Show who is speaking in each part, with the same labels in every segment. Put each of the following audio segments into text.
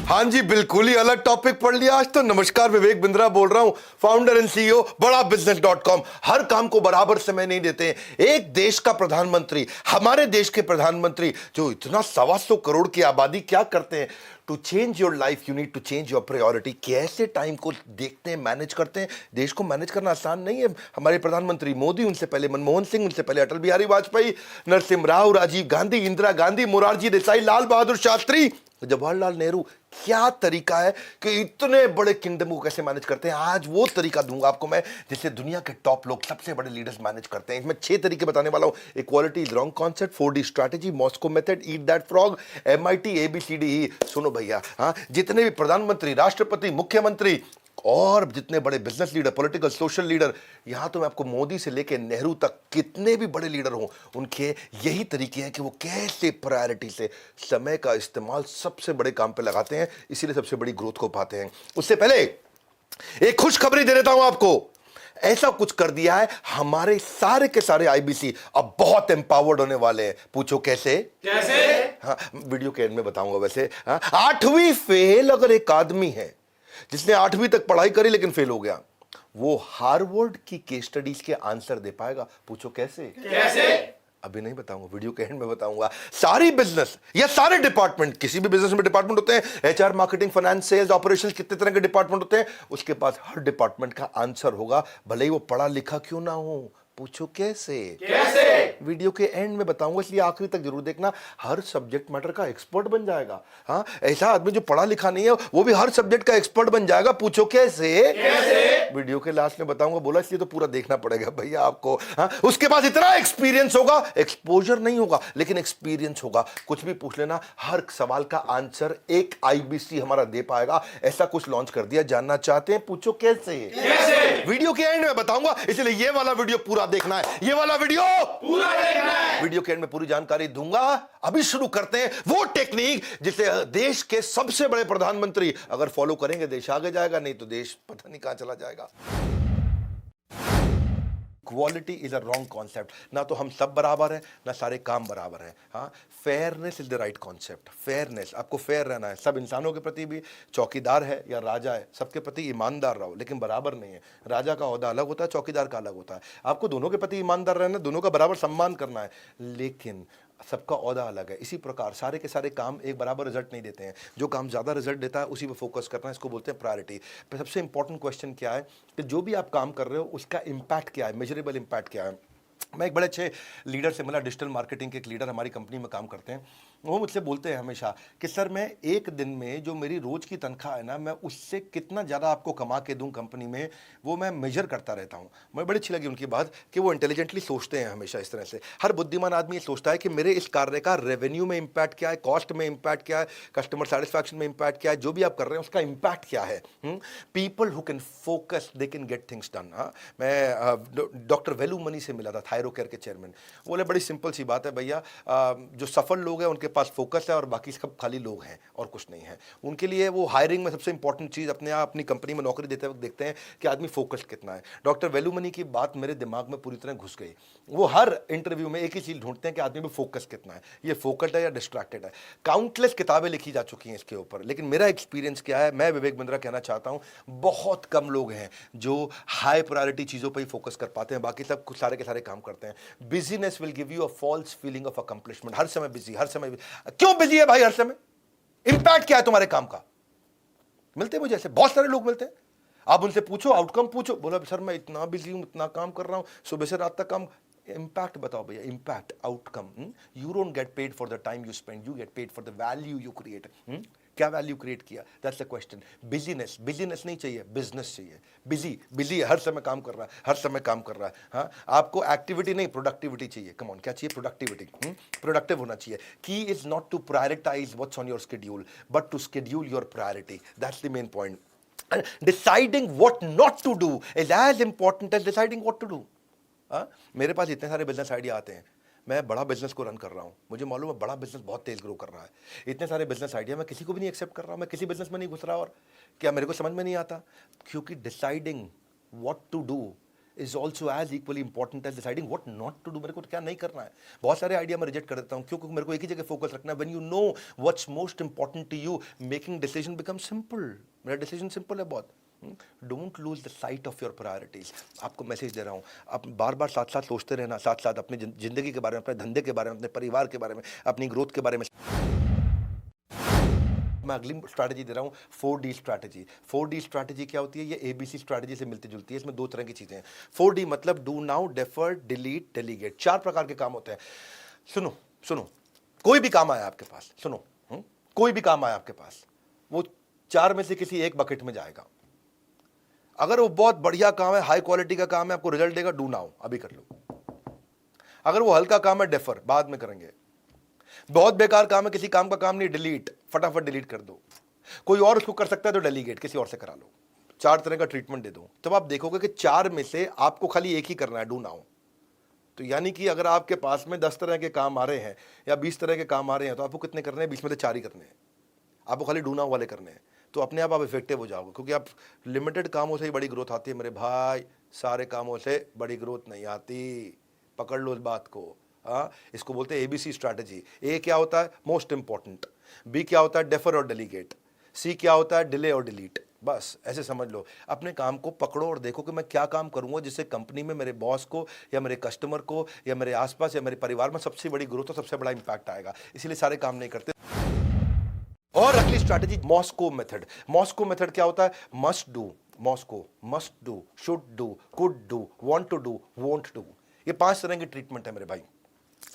Speaker 1: हाँ जी, बिल्कुल ही अलग टॉपिक पढ़ लिया आज तो। नमस्कार, विवेक बिंद्रा बोल रहा हूं, फाउंडर एंड सीईओ बड़ा बिजनेस.com। हर काम को बराबर समय नहीं देते हैं। एक देश का प्रधानमंत्री, हमारे देश के प्रधानमंत्री जो इतना 125 करोड़ की आबादी, क्या करते हैं? To change your life you need to change your priority. कैसे टाइम को देखते हैं, मैनेज करते हैं। देश को मैनेज करना आसान नहीं है। हमारे प्रधानमंत्री मोदी, उनसे पहले मनमोहन सिंह, उनसे पहले अटल बिहारी वाजपेयी, नरसिम्हा राव, राजीव गांधी, इंदिरा गांधी, मोरारजी देसाई, लाल बहादुर शास्त्री, जवाहरलाल नेहरू। क्या तरीका है कि इतने बड़े किंगडम को कैसे मैनेज करते हैं। आज वो तरीका दूंगा आपको मैं जिससे दुनिया के टॉप लोग, सबसे बड़े लीडर्स मैनेज करते हैं। इसमें 6 तरीके बताने वाला हूं। Equality is wrong concept, 4D strategy, Moscow method, eat that frog, MIT ABCDE। सुनो भैया, हाँ, जितने भी प्रधानमंत्री, राष्ट्रपति, मुख्यमंत्री और जितने बड़े business leader, political, social leader, यहां तो मैं आपको मोदी से लेकर नेहरू तक कितने भी बड़े लीडर हों, उनके यही तरीके हैं कि वो कैसे प्रायोरिटी से समय का इस्तेमाल सबसे बड़े काम पे लगाते हैं, इसीलिए सबसे बड़ी ग्रोथ को पाते हैं। उससे पहले एक खुशखबरी दे देता हूं आपको। ऐसा कुछ कर दिया है, हमारे सारे के सारे IBC अब बहुत एम्पावर्ड होने वाले हैं। पूछो कैसे? हाँ, वीडियो के एंड में बताऊंगा। वैसे हाँ, 8वीं फेल अगर एक आदमी है जिसने 8वीं तक पढ़ाई करी लेकिन फेल हो गया, वो हार्वर्ड की केस स्टडीज के आंसर दे पाएगा। पूछो कैसे? अभी नहीं बताऊंगा, वीडियो के एंड में बताऊंगा। सारी बिजनेस या सारे डिपार्टमेंट, किसी भी बिजनेस में डिपार्टमेंट होते हैं, HR, marketing, finance, sales, operations, कितने तरह के डिपार्टमेंट होते हैं, उसके पास हर डिपार्टमेंट का आंसर होगा, भले ही वो पढ़ा लिखा क्यों ना हो। पूछो कैसे? वीडियो के एंड में बताऊंगा, इसलिए आखिरी तक जरूर देखना। हर सब्जेक्ट मैटर का एक्सपर्ट बन जाएगा। हाँ, ऐसा आदमी जो पढ़ा लिखा नहीं है वो भी हर सब्जेक्ट का एक्सपर्ट बन जाएगा। पूछो कैसे? वीडियो के लास्ट में बताऊंगा, बोला इसलिए तो पूरा देखना पड़ेगा भैया आपको। हाँ, उसके पास इतना एक्सपीरियंस होगा, एक्सपोजर नहीं होगा लेकिन एक्सपीरियंस होगा। कुछ भी पूछ लेना, हर सवाल का आंसर एक IBC हमारा दे पाएगा। ऐसा कुछ लॉन्च कर दिया, जानना चाहते हैं? पूछो कैसे? वीडियो के एंड में बताऊंगा, इसलिए ये वाला वीडियो पूरा देखना है, ये वाला वीडियो पूरा देखना है। वीडियो के एंड में पूरी जानकारी दूंगा। अभी शुरू करते हैं वो टेक्निक जिसे देश के सबसे बड़े प्रधानमंत्री अगर फॉलो करेंगे, देश आगे जाएगा, नहीं तो देश पता नहीं कहां चला जाएगा। Quality is a wrong concept. ना तो हम सब बराबर हैं, ना सारे काम बराबर हैं। हाँ, fairness is the right concept. Fairness, आपको फेयर रहना है। सब इंसानों के प्रति भी, चौकीदार है या राजा है, सबके प्रति ईमानदार रहो, लेकिन बराबर नहीं है। राजा का ओहदा अलग होता है, चौकीदार का अलग होता है। आपको दोनों के प्रति ईमानदार रहना है, दोनों का बराबर सम्मान करना है, लेकिन सबका ओहदा अलग है। इसी प्रकार सारे के सारे काम एक बराबर रिजल्ट नहीं देते हैं। जो काम ज़्यादा रिजल्ट देता है उसी पे फोकस करना है, इसको बोलते हैं प्रायोरिटी। पर सबसे इंपॉर्टेंट क्वेश्चन क्या है कि जो भी आप काम कर रहे हो उसका इम्पैक्ट क्या है, मेजरेबल इम्पैक्ट क्या है। मैं एक बड़े अच्छे लीडर से मिला, डिजिटल मार्केटिंग के एक लीडर हमारी कंपनी में काम करते हैं। वो मुझसे बोलते हैं हमेशा कि सर, मैं एक दिन में जो मेरी रोज की तनख्वाह है ना, मैं उससे कितना ज़्यादा आपको कमा के दूं कंपनी में, वो मैं मेजर करता रहता हूं। मुझे बड़ी अच्छी लगी उनकी बात कि वो इंटेलिजेंटली सोचते हैं हमेशा इस तरह से। हर बुद्धिमान आदमी ये सोचता है कि मेरे इस कार्य का रेवेन्यू में इम्पैक्ट क्या है, कॉस्ट में इम्पैक्ट क्या है, कस्टमर सेटिस्फैक्शन में इम्पैक्ट क्या है, जो भी आप कर रहे हैं उसका इम्पैक्ट क्या है। People who can focus they can get things done. मैं डॉक्टर वेलू मनी से मिला था, थायरो केयर के चेयरमैन। बोले बड़ी सिंपल सी बात है भैया, जो सफल लोग हैं उनके पास फोकस है और बाकी सब खाली लोग हैं और कुछ नहीं है। उनके लिए वो हायरिंग में सबसे इंपॉर्टेंट चीज़, अपने आप अपनी कंपनी में नौकरी देते वक्त देखते हैं कि आदमी फोकस कितना है। डॉक्टर वेलुमनी की बात मेरे दिमाग में पूरी तरह घुस गई। वो हर इंटरव्यू में एक ही चीज़ ढूंढते हैं कि आदमी में फोकस कितना है, ये फोकस्ड है या डिस्ट्रैक्टेड है। काउंटलेस किताबें लिखी जा चुकी हैं इसके ऊपर, लेकिन मेरा एक्सपीरियंस क्या है, मैं विवेक बिंद्रा कहना चाहता हूँ, बहुत कम लोग हैं जो हाई प्रायोरिटी चीज़ों पर ही फोकस कर पाते हैं, बाकी सब कुछ सारे के सारे काम करते हैं। Busyness will give you a false feeling of accomplishment. हर समय बिजी, हर समय क्यों बिजी है भाई? हर समय इंपैक्ट क्या है तुम्हारे काम का? मिलते हैं मुझे ऐसे बहुत सारे लोग मिलते हैं, आप उनसे पूछो, आउटकम पूछो, बोला सर मैं इतना बिजी हूं, इतना काम कर रहा हूं, सुबह से रात तक काम। इम्पैक्ट बताओ भैया, impact, outcome. You don't get paid for the time you spend, you get paid for the value you create. क्या वैल्यू क्रिएट किया, that's the question. Business, business नहीं चाहिए, बिजनेस चाहिए। बिजी, बिजी हर समय काम कर रहा है, हर समय काम कर रहा है। हाँ, आपको एक्टिविटी नहीं, प्रोडक्टिविटी चाहिए। कम ऑन, क्या चाहिए? प्रोडक्टिविटी। प्रोडक्टिव होना चाहिए। Key is not to prioritize what's on your schedule, but to schedule your priority. That's the main point. Deciding what not to do is as important as deciding what to do. मेरे पास इतने सारे business idea आते हैं, मैं बड़ा business को run कर रहा हूँ, मुझे मालूम है बड़ा बिजनेस बहुत तेज ग्रो कर रहा है। इतने सारे बिजनेस आइडिया मैं किसी को भी नहीं एक्सेप्ट कर रहा हूँ, मैं किसी बिजनेस में नहीं घुस रहा, और क्या मेरे को समझ में नहीं आता? क्योंकि deciding what to do is also as equally important as deciding what not to do. मेरे को क्या नहीं करना है। बहुत सारे आइडिया मैं रिजेक्ट कर देता हूँ क्योंकि मेरे को एक ही जगह फोकस रखना है। When you know what's most important to you, making decision become simple. मेरा डिसीजन सिंपल है बहुत। Don't lose the sight of your priorities. आपको मैसेज दे रहा हूँ, आप बार बार साथ साथ सोचते रहना, साथ साथ अपनी जिंदगी के बारे में, अपने धंधे के बारे में, अपने परिवार के बारे में, अपनी ग्रोथ के बारे में। मैं अगली स्ट्रैटेजी दे रहा हूँ 4D स्ट्रैटेजी। 4D स्ट्रैटेजी क्या होती है? ये ABC स्ट्रैटेजी से मिलती जुलती है। इसमें दो तरह की चीजें हैं। 4D मतलब do now, defer, delete, delegate. 4 प्रकार के काम होते हैं। सुनो सुनो, कोई भी काम आया आपके पास, सुनो, कोई भी काम आया आपके पास, वो 4 में से किसी एक बकेट में जाएगा। अगर वो बहुत बढ़िया काम है, हाई क्वालिटी का काम है, आपको रिजल्ट देगा, डू नाउ, अभी कर लो। अगर वो हल्का काम है, डेफर, बाद में करेंगे। बहुत बेकार काम है, किसी काम का काम नहीं, डिलीट, फटाफट डिलीट कर दो। कोई और उसको कर सकता है तो डेलीगेट, किसी और से करा लो। 4 तरह का ट्रीटमेंट दे दो। तब आप देखोगे कि 4 में से आपको खाली एक ही करना है, डू नाउ। तो यानी कि अगर आपके पास में 10 तरह के काम आ रहे हैं या 20 तरह के काम आ रहे हैं, तो आपको कितने करने हैं? 20 में से 4 ही करने हैं। आपको खाली डू नाउ वाले करने हैं। तो अपने आप इफेक्टिव हो जाओगे, क्योंकि आप लिमिटेड कामों से ही बड़ी ग्रोथ आती है मेरे भाई। सारे कामों से बड़ी ग्रोथ नहीं आती। पकड़ लो इस बात को। हाँ, इसको बोलते हैं ABC स्ट्रैटेजी। A क्या होता है? Most important. B क्या होता है? डेफर और डेलीगेट। C क्या होता है? डिले और डिलीट। बस ऐसे समझ लो। अपने काम को पकड़ो और देखो कि मैं क्या काम करूंगा जिससे कंपनी में मेरे बॉस को या मेरे कस्टमर को या मेरे आसपास या मेरे परिवार में सबसे बड़ी ग्रोथ और सबसे बड़ा इंपैक्ट आएगा। इसीलिए सारे काम नहीं करते। और अगली strategy Moscow method. Moscow method क्या होता है? Must do, Moscow, must do, should do, could do, want to do, won't do. ये 5 तरह की ट्रीटमेंट है मेरे भाई।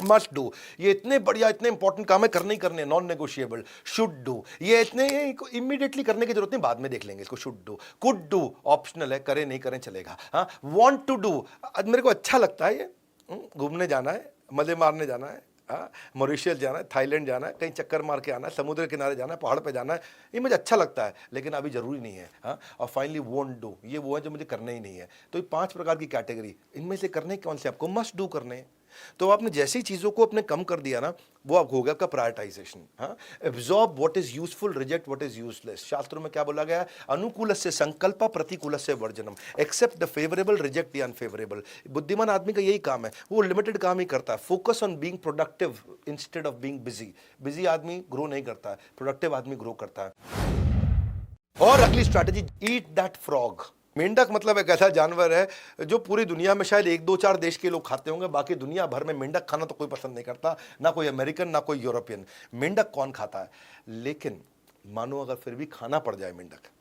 Speaker 1: मस्ट डू, ये इतने बढ़िया, इतने इंपॉर्टेंट काम है, करने ही करने, नॉन नेगोशिएबल। शुड डू, ये इतने इमीडिएटली करने की जरूरत नहीं, बाद में देख लेंगे इसको। Should do. Could do optional है, करें नहीं करें चलेगा। हाँ, वांट टू डू, मेरे को अच्छा लगता है, ये घूमने जाना है, मजे मारने जाना है, हाँ, मॉरिशस जाना है, थाईलैंड जाना है, कहीं चक्कर मार के आना है, समुद्र किनारे जाना है, पहाड़ पे जाना है, ये मुझे अच्छा लगता है, लेकिन अभी जरूरी नहीं है। हाँ, और फाइनली वोंट डू, ये वो है जो मुझे करना ही नहीं है। तो ये 5 प्रकार की कैटेगरी, इनमें से करने कौन से? आपको मस्ट डू करने हैं। तो आपने जैसी चीजों को अपने कम कर दिया ना, वो आप हो गया आपका प्रायोरिटाइजेशन। हाँ, absorb what is useful, reject what is useless. शास्त्रों में क्या बोला गया है? अनुकूलस्य संकल्प, प्रतिकूलस्य वर्जनम। Accept the favourable, reject the unfavourable. बुद्धिमान आदमी का यही काम है, वो लिमिटेड काम ही करता है। Focus on being productive instead of being busy. Busy आदमी ग्रो नहीं करता है, प्रोडक्टिव आदमी ग्रो करता है। और अगली स्ट्रैटेजी, ईट दैट फ्रॉग। मेंढक मतलब एक ऐसा जानवर है जो पूरी दुनिया में शायद 1-2-4 देश के लोग खाते होंगे, बाकी दुनिया भर में मेंढक खाना तो कोई पसंद नहीं करता, ना कोई अमेरिकन, ना कोई यूरोपियन। मेंढक कौन खाता है? लेकिन मानो अगर फिर भी खाना पड़ जाए मेंढक,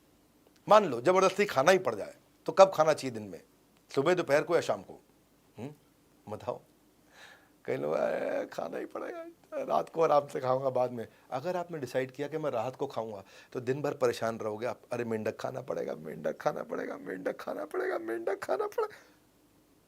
Speaker 1: मान लो जबरदस्ती खाना ही पड़ जाए, तो कब खाना चाहिए? दिन में, सुबह, दोपहर को या शाम को? बताओ। कई लोग खाना ही पड़ेगा, रात को आराम से खाऊंगा बाद में। अगर आपने डिसाइड किया कि मैं रात को खाऊंगा, तो दिन भर परेशान रहोगे आप। अरे मेंढक खाना पड़ेगा, मेंढक खाना पड़ेगा, मेंढक खाना पड़ेगा, मेंढक खाना पड़ेगा।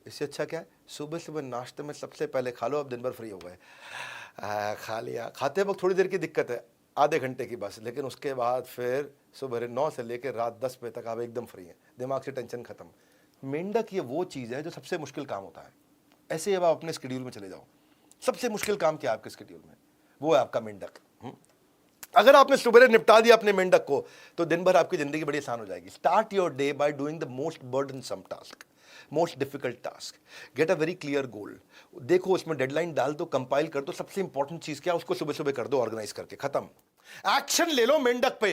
Speaker 1: इससे अच्छा क्या है? सुबह सुबह नाश्ते में सबसे पहले खा लो, अब दिन भर फ्री हो गए। खा लिया। खाते वक्त थोड़ी देर की दिक्कत है, आधे घंटे की बस, लेकिन उसके बाद फिर सुबह 9 से लेकर रात 10 बजे तक आप एकदम फ्री हैं, दिमाग से टेंशन खत्म। मेंढक ये वो चीज़ है जो सबसे मुश्किल काम होता है। ऐसे ही अब आप अपने स्केड्यूल में चले जाओ, सबसे मुश्किल काम क्या है आपके स्केड्यूल में? वो है आपका मेंढक। अगर आपने सुबह निपटा दिया अपने मेंढक को, तो दिन भर आपकी जिंदगी बड़ी आसान हो जाएगी। Start your day by doing the most burdensome task, most difficult task. Get a very clear goal. देखो उसमें डेडलाइन डाल दो, कंपाइल कर दो, सबसे इंपॉर्टेंट चीज क्या, उसको सुबह सुबह कर दो, ऑर्गेनाइज करके, खत्म। एक्शन ले लो मेंढक पे।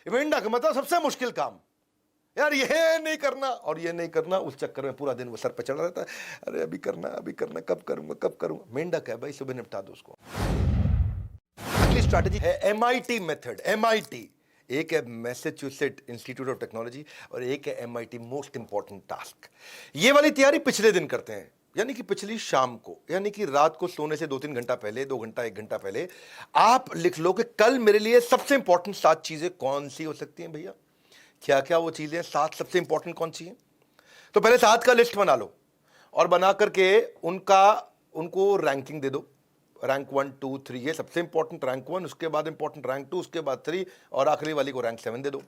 Speaker 1: मेंढक मतलब सबसे मुश्किल काम यार, ये नहीं करना और ये नहीं करना, उस चक्कर में पूरा दिन वो सर पे चढ़ा रहता है। अरे अभी करना, अभी करना, कब करूंगा, कब करूंगा। मेंढक है भाई, सुबह निपटा दो उसको। अगली स्ट्रैटेजी है MIT मेथड। MIT, एक है मैसेच्यूसेट इंस्टीट्यूट ऑफ टेक्नोलॉजी और एक है MIT मोस्ट इंपॉर्टेंट टास्क। ये वाली तैयारी पिछले दिन करते हैं, यानी कि पिछली शाम को, यानी कि रात को सोने से 2-3 घंटा पहले, 2 घंटा 1 घंटा पहले आप लिख लो कि कल मेरे लिए सबसे इंपॉर्टेंट 7 चीजें कौन सी हो सकती हैं भैया। क्या क्या वो चीजें, 7 सबसे इंपॉर्टेंट कौन सी हैं? तो पहले 7 का लिस्ट बना लो और बना करके उनको रैंकिंग दे दो। रैंक 1, 2, 3, ये सबसे इंपॉर्टेंट रैंक 1, उसके बाद इंपॉर्टेंट रैंक 2, उसके बाद 3 और आखिरी वाली को रैंक 7 दे दो।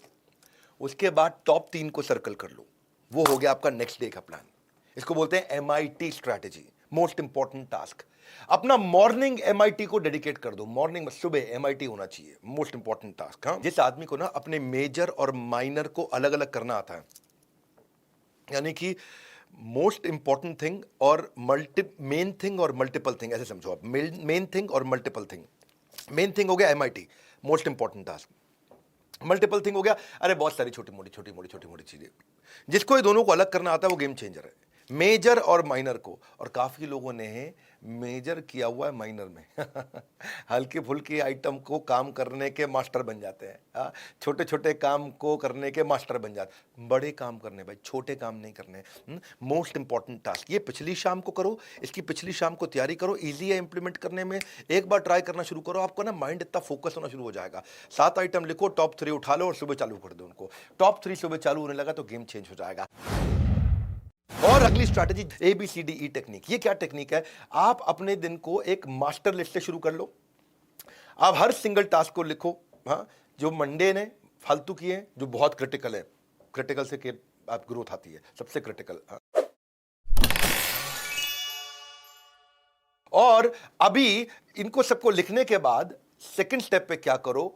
Speaker 1: उसके बाद टॉप 3 को सर्कल कर लो। वो हो गया आपका नेक्स्ट डे का प्लान। इसको बोलते हैं MIT strategy, most important task. अपना मॉर्निंग MIT को डेडिकेट कर दो। मॉर्निंग में सुबह MIT होना चाहिए, मोस्ट इंपॉर्टेंट टास्क। हाँ, जिस आदमी को ना अपने मेजर और माइनर को अलग अलग करना आता है, यानी कि मोस्ट इंपॉर्टेंट थिंग और मेन थिंग और मल्टीपल थिंग, ऐसे समझो आप, मेन थिंग और मल्टीपल थिंग। मेन थिंग हो गया MIT, most important task. Multiple thing हो गया, अरे बहुत सारी छोटी मोटी चीजें। जिसको ये दोनों को अलग करना आता है वो गेम चेंजर है, मेजर और माइनर को। और काफी लोगों ने मेजर किया हुआ है माइनर में हल्के फुल्के आइटम को काम करने के मास्टर बन जाते हैं, छोटे छोटे काम को करने के मास्टर बन जाते हैं। बड़े काम करने भाई, छोटे काम नहीं करने। मोस्ट इंपॉर्टेंट टास्क ये पिछली शाम को करो, इसकी पिछली शाम को तैयारी करो, इजी है इंप्लीमेंट करने में। एक बार ट्राई करना शुरू करो, आपको ना माइंड इतना फोकस होना शुरू हो जाएगा। 7 आइटम लिखो, टॉप 3 उठा लो और सुबह चालू कर दो उनको। टॉप 3 सुबह चालू होने लगा तो गेम चेंज हो जाएगा। और अगली स्ट्रैटेजी ABCDE टेक्निक। ये क्या टेक्निक है? आप अपने दिन को एक मास्टर लिस्ट से शुरू कर लो। आप हर सिंगल टास्क को लिखो, हाँ, जो मंडे ने फालतू किए, जो बहुत क्रिटिकल है, क्रिटिकल से के आप ग्रोथ आती है, सबसे क्रिटिकल। हाँ। और अभी इनको सबको लिखने के बाद सेकंड स्टेप पे क्या करो,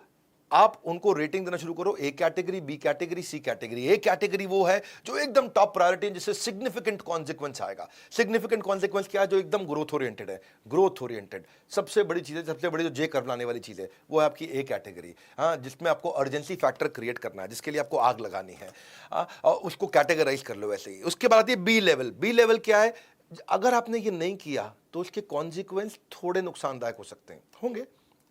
Speaker 1: आप उनको रेटिंग देना शुरू करो। A category, B category, C category. A category वो है जो एकदम टॉप प्रायोरिटी है, जिससे सिग्निफिकेंट कॉन्सिक्वेंस आएगा। सिग्निफिकेंट कॉन्सिक्वेंस क्या है? जो एकदम ग्रोथ ओरिएंटेड है, ग्रोथ ओरिएंटेड। सबसे बड़ी चीज है, सबसे बड़ी जो जे कर्व लाने वाली चीज है, वो है आपकी A कैटेगरी। हाँ, जिसमें आपको अर्जेंसी फैक्टर क्रिएट करना है, जिसके लिए आपको आग लगानी है। और उसको कैटेगराइज कर लो वैसे ही। उसके बाद आती है B लेवल। B लेवल क्या है? अगर आपने ये नहीं किया तो उसके कॉन्सिक्वेंस थोड़े नुकसानदायक हो सकते हैं, होंगे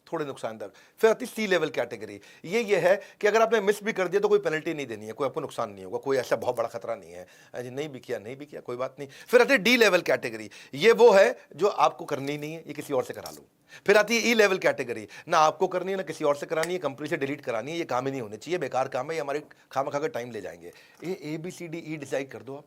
Speaker 1: थोड़े नुकसानदायक। फिर आती C लेवल कैटेगरी। ये है कि अगर आपने मिस भी कर दिया तो कोई पेनल्टी नहीं देनी है, कोई आपको नुकसान नहीं होगा, कोई ऐसा बहुत बड़ा खतरा नहीं है, नहीं भी किया कोई बात नहीं। फिर आती है D लेवल कैटेगरी। ये वो है जो आपको करनी नहीं है, ये किसी और से करा लो। फिर आती है E लेवल कैटेगरी। ना आपको करनी है, ना किसी और से करानी है, कंपनी से डिलीट करानी है, ये काम ही नहीं होने चाहिए, बेकार काम है, ये हमारे खामा खा कर टाइम ले जाएंगे। ये ABCDE डिसाइड कर दो आप।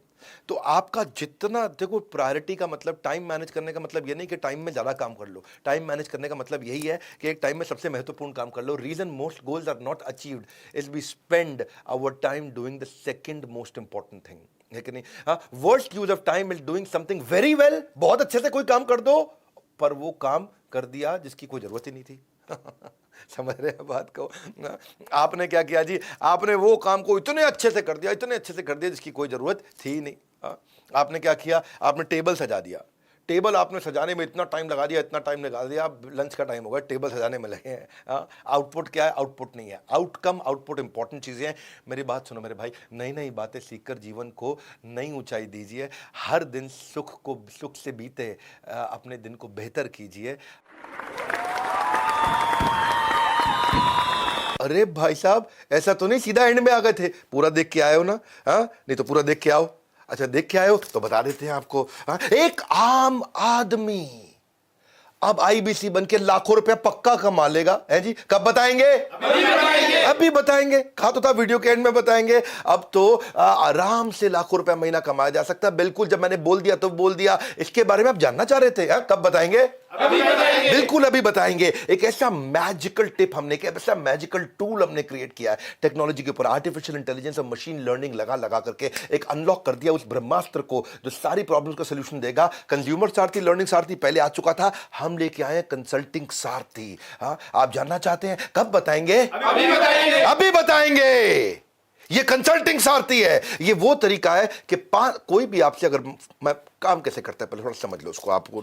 Speaker 1: तो आपका जितना, देखो, प्रायोरिटी का मतलब, टाइम मैनेज करने का मतलब ये नहीं कि टाइम में ज्यादा काम कर लो। टाइम मैनेज करने का मतलब यही है कि एक टाइम में सबसे महत्वपूर्ण काम कर लो। Reason most goals are not achieved is we spend our time doing the second most important thing, है कि नहीं? हाँ, worst use of time is doing something very well. बहुत अच्छे से कोई काम कर दो, पर वो काम कर दिया जिसकी कोई जरूरत ही नहीं थी समझ रहे हैं बात को? आपने क्या किया जी? आपने वो काम को इतने अच्छे से कर दिया जिसकी कोई जरूरत थी नहीं। आपने क्या किया? आपने टेबल सजा दिया। टेबल आपने सजाने में इतना टाइम लगा दिया, लंच का टाइम हो गया, टेबल सजाने में लगे हैं। आउटपुट क्या है? आउटपुट नहीं है, आउटकम। आउटपुट इंपॉर्टेंट चीजें हैं। मेरी बात सुनो मेरे भाई, नई नई बातें सीखकर जीवन को नई ऊंचाई दीजिए। हर दिन सुख से बीते, अपने दिन को बेहतर कीजिए। अरे भाई साहब, ऐसा तो नहीं सीधा एंड में आ गए थे? पूरा देख के आए हो ना? हाँ, नहीं तो पूरा देख के आओ। अच्छा, देख के आए हो तो बता देते हैं आपको। हाँ? एक आम आदमी अब IBC बन के लाखों रुपया पक्का कमा लेगा, है जी? कब बताएंगे? अभी बताएंगे। कहा तो था वीडियो के एंड में बताएंगे। अब तो आराम से लाखों रुपया महीना कमाया जा सकता है। बिल्कुल, जब मैंने बोल दिया तो बोल दिया। इसके बारे में आप जानना चाह रहे थे? कब बताएंगे? बिल्कुल अभी बताएंगे। एक ऐसा मैजिकल टिप हमने, ऐसा मैजिकल टूल हमने क्रिएट किया है टेक्नोलॉजी के ऊपर। आर्टिफिशियल इंटेलिजेंस और मशीन लर्निंग लगा करके एक अनलॉक कर दिया उस ब्रह्मास्त्र को जो सारी प्रॉब्लम्स का सोल्यूशन देगा। कंज्यूमर सारथी, लर्निंग सारथी पहले आ चुका था, हम लेके आए कंसल्टिंग सारथी। हाँ, आप जानना चाहते हैं? कब बताएंगे? अभी बताएंगे। ये कंसल्टिंग सारथी है। ये वो तरीका है कि कोई भी आपसे, अगर मैं काम कैसे करता है पहले थोड़ा समझ लो उसको। आपको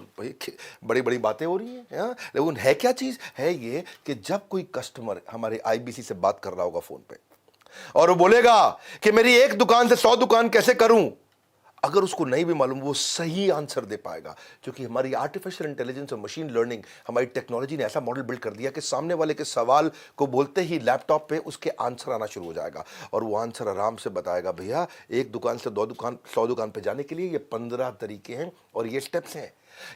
Speaker 1: बड़ी बड़ी बातें हो रही हैं, लेकिन है क्या चीज है? ये कि जब कोई कस्टमर हमारे IBC से बात कर रहा होगा फोन पे और वो बोलेगा कि मेरी एक दुकान से 100 दुकान कैसे करूं, अगर उसको नहीं भी मालूम, वो सही आंसर दे पाएगा, क्योंकि हमारी आर्टिफिशियल इंटेलिजेंस और मशीन लर्निंग, हमारी टेक्नोलॉजी ने ऐसा मॉडल बिल्ड कर दिया कि सामने वाले के सवाल को बोलते ही लैपटॉप पे उसके आंसर आना शुरू हो जाएगा और वो आंसर आराम से बताएगा, भैया एक दुकान से 100 दुकान पे जाने के लिए ये 15 तरीके हैं और ये स्टेप्स हैं।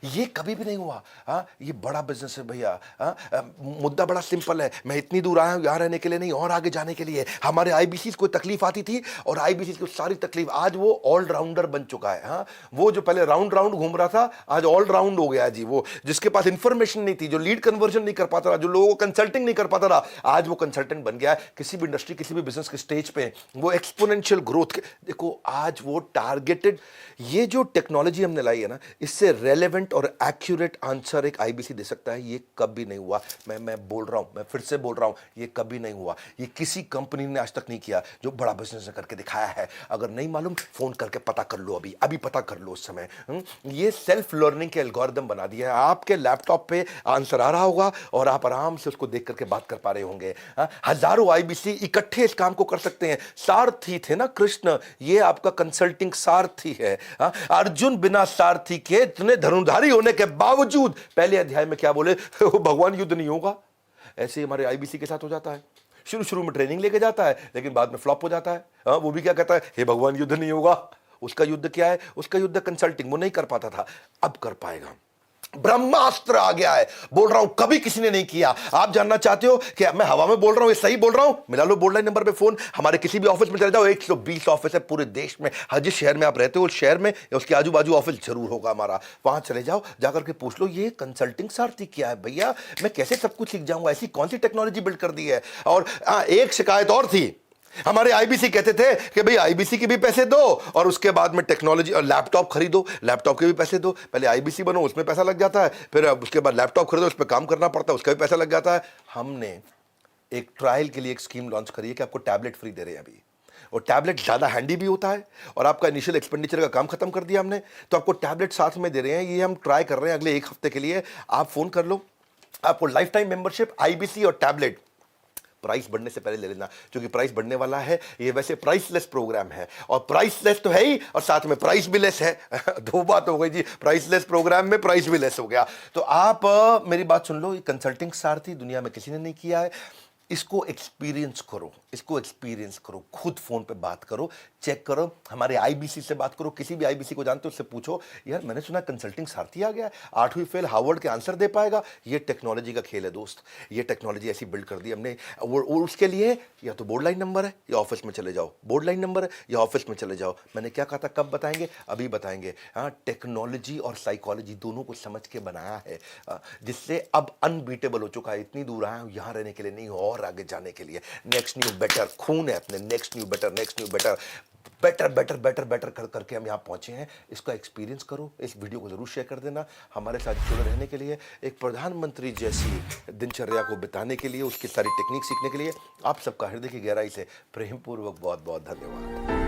Speaker 1: ये कभी भी नहीं हुआ। हाँ, ये बड़ा बिजनेस है भैया। हाँ, मुद्दा बड़ा सिंपल है। मैं इतनी दूर आया हूं यहां रहने के लिए नहीं, और आगे जाने के लिए। हमारे IBC को तकलीफ आती थी और IBC की सारी तकलीफ, आज वो ऑलराउंडर बन चुका है। हाँ, वो जो पहले राउंड घूम रहा था, आज ऑलराउंड हो गया जी। वो जिसके पास इंफॉर्मेशन नहीं थी, जो लीड कन्वर्जन नहीं कर पाता था, जो लोगों को कंसल्टिंग नहीं कर पाता था, आज वो कंसल्टेंट बन गया है। किसी भी इंडस्ट्री, किसी भी बिजनेस के स्टेज पे वो एक्सपोनेंशियल ग्रोथ देखो, आज वो टारगेटेड, ये जो टेक्नोलॉजी हमने लाई है ना, इससे रेलेवेंट और एक्यूरेट आंसर एक IBC दे सकता है। ये कभी नहीं हुआ। मैं बोल रहा हूं, मैं फिर से बोल रहा हूं, ये कभी नहीं हुआ। ये किसी कंपनी ने आज तक नहीं किया जो बड़ा बिजनेस करके दिखाया है। अगर नहीं मालूम, फोन करके पता कर लो। लो, अभी अभी पता कर लो उस समय। ये सेल्फ लर्निंग के एल्गोरिदम बना दिया है। आपके लैपटॉप पे आंसर आ रहा होगा और आप आराम से उसको देख करके बात कर पा रहे होंगे। हजारों आईबीसी इकट्ठे इस काम को कर सकते हैं। सारथी थे ना कृष्ण, ये आपका कंसल्टिंग सारथी है। अर्जुन बिना सारथी के इतने धनुर्धारी होने के बावजूद पहले अध्याय में क्या बोले, भगवान युद्ध नहीं होगा। ऐसे ही हमारे आईबीसी के साथ हो जाता है। शुरू शुरू में ट्रेनिंग लेके जाता है, लेकिन बाद में फ्लॉप हो जाता है। वो भी क्या कहता है, हे भगवान युद्ध नहीं होगा। उसका युद्ध क्या है, उसका युद्ध कंसल्टिंग, वो नहीं कर पाता था, अब कर पाएगा। ब्रह्मास्त्र आ गया है, बोल रहा हूं कभी किसी ने नहीं किया। आप जानना चाहते हो कि मैं हवा में बोल रहा हूं ये सही बोल रहा हूं, मिला लो बोर्ड लाइन नंबर पे फोन। हमारे किसी भी ऑफिस में चले जाओ, 120 ऑफिस है पूरे देश में। हर जिस शहर में आप रहते हो उस शहर में या उसके आजू बाजू ऑफिस जरूर होगा हमारा। वहां चले जाओ, जाकर के पूछ लो ये कंसल्टिंग सारथी क्या है भैया, मैं कैसे सब कुछ सीख जाऊंगा, ऐसी कौन सी टेक्नोलॉजी बिल्ड कर दी है। और एक शिकायत और थी, हमारे आईबीसी कहते थे कि भाई आईबीसी के भी पैसे दो और उसके बाद में टेक्नोलॉजी और लैपटॉप खरीदो, लैपटॉप के भी पैसे दो। पहले आईबीसी बनो, उसमें पैसा लग जाता है, फिर उसके बाद लैपटॉप खरीदो, उस पर काम करना पड़ता है, उसका भी पैसा लग जाता है। हमने एक ट्रायल के लिए एक स्कीम लॉन्च करी है कि आपको टैबलेट फ्री दे रहे हैं अभी, और टैबलेट ज़्यादा हैंडी भी होता है और आपका इनिशियल एक्सपेंडिचर का काम खत्म कर दिया हमने, तो आपको टैबलेट साथ में दे रहे हैं। ये हम ट्राई कर रहे हैं अगले 1 हफ्ते के लिए। आप फ़ोन कर लो, आपको लाइफ टाइम मेंबरशिप, आईबीसी और टैबलेट। प्राइस बढ़ने से पहले ले लेना, क्योंकि प्राइस बढ़ने वाला है। ये वैसे प्राइसलेस प्रोग्राम है, और प्राइसलेस तो है ही और साथ में प्राइस भी लेस है। दो बात हो गई जी, प्राइसलेस प्रोग्राम में प्राइस भी लेस हो गया। तो आप मेरी बात सुन लो, ये कंसल्टिंग सारथी दुनिया में किसी ने नहीं किया है। इसको एक्सपीरियंस करो, इसको एक्सपीरियंस करो, खुद फोन पे बात करो, चेक करो, हमारे आईबीसी से बात करो, किसी भी आईबीसी को जानते हो उससे पूछो, यार मैंने सुना कंसल्टिंग सारथी आ गया है, 8वीं फेल हार्वर्ड के आंसर दे पाएगा। ये टेक्नोलॉजी का खेल है दोस्त, ये टेक्नोलॉजी ऐसी बिल्ड कर दी हमने। और उसके लिए या तो बोर्ड लाइन नंबर है या ऑफिस में चले जाओ, बोर्ड लाइन नंबर है या ऑफिस में चले जाओ। मैंने क्या कहा था, कब बताएंगे, अभी बताएंगे। हाँ, टेक्नोलॉजी और साइकोलॉजी दोनों को समझ के बनाया है, जिससे अब अनबीटेबल हो चुका है। इतनी दूर आया हूं यहाँ रहने के लिए नहीं, और आगे जाने के लिए। नेक्स्ट न्यू बेटर खून है अपने, next new better, next new better, better better better better कर करके हम यहाँ पहुंचे हैं। इसका एक्सपीरियंस करो, इस वीडियो को जरूर शेयर कर देना। हमारे साथ जुड़े रहने के लिए, एक प्रधानमंत्री जैसी दिनचर्या को बिताने के लिए, उसकी सारी टेक्निक सीखने के लिए आप सबका हृदय की गहराई से प्रेमपूर्वक बहुत बहुत धन्यवाद।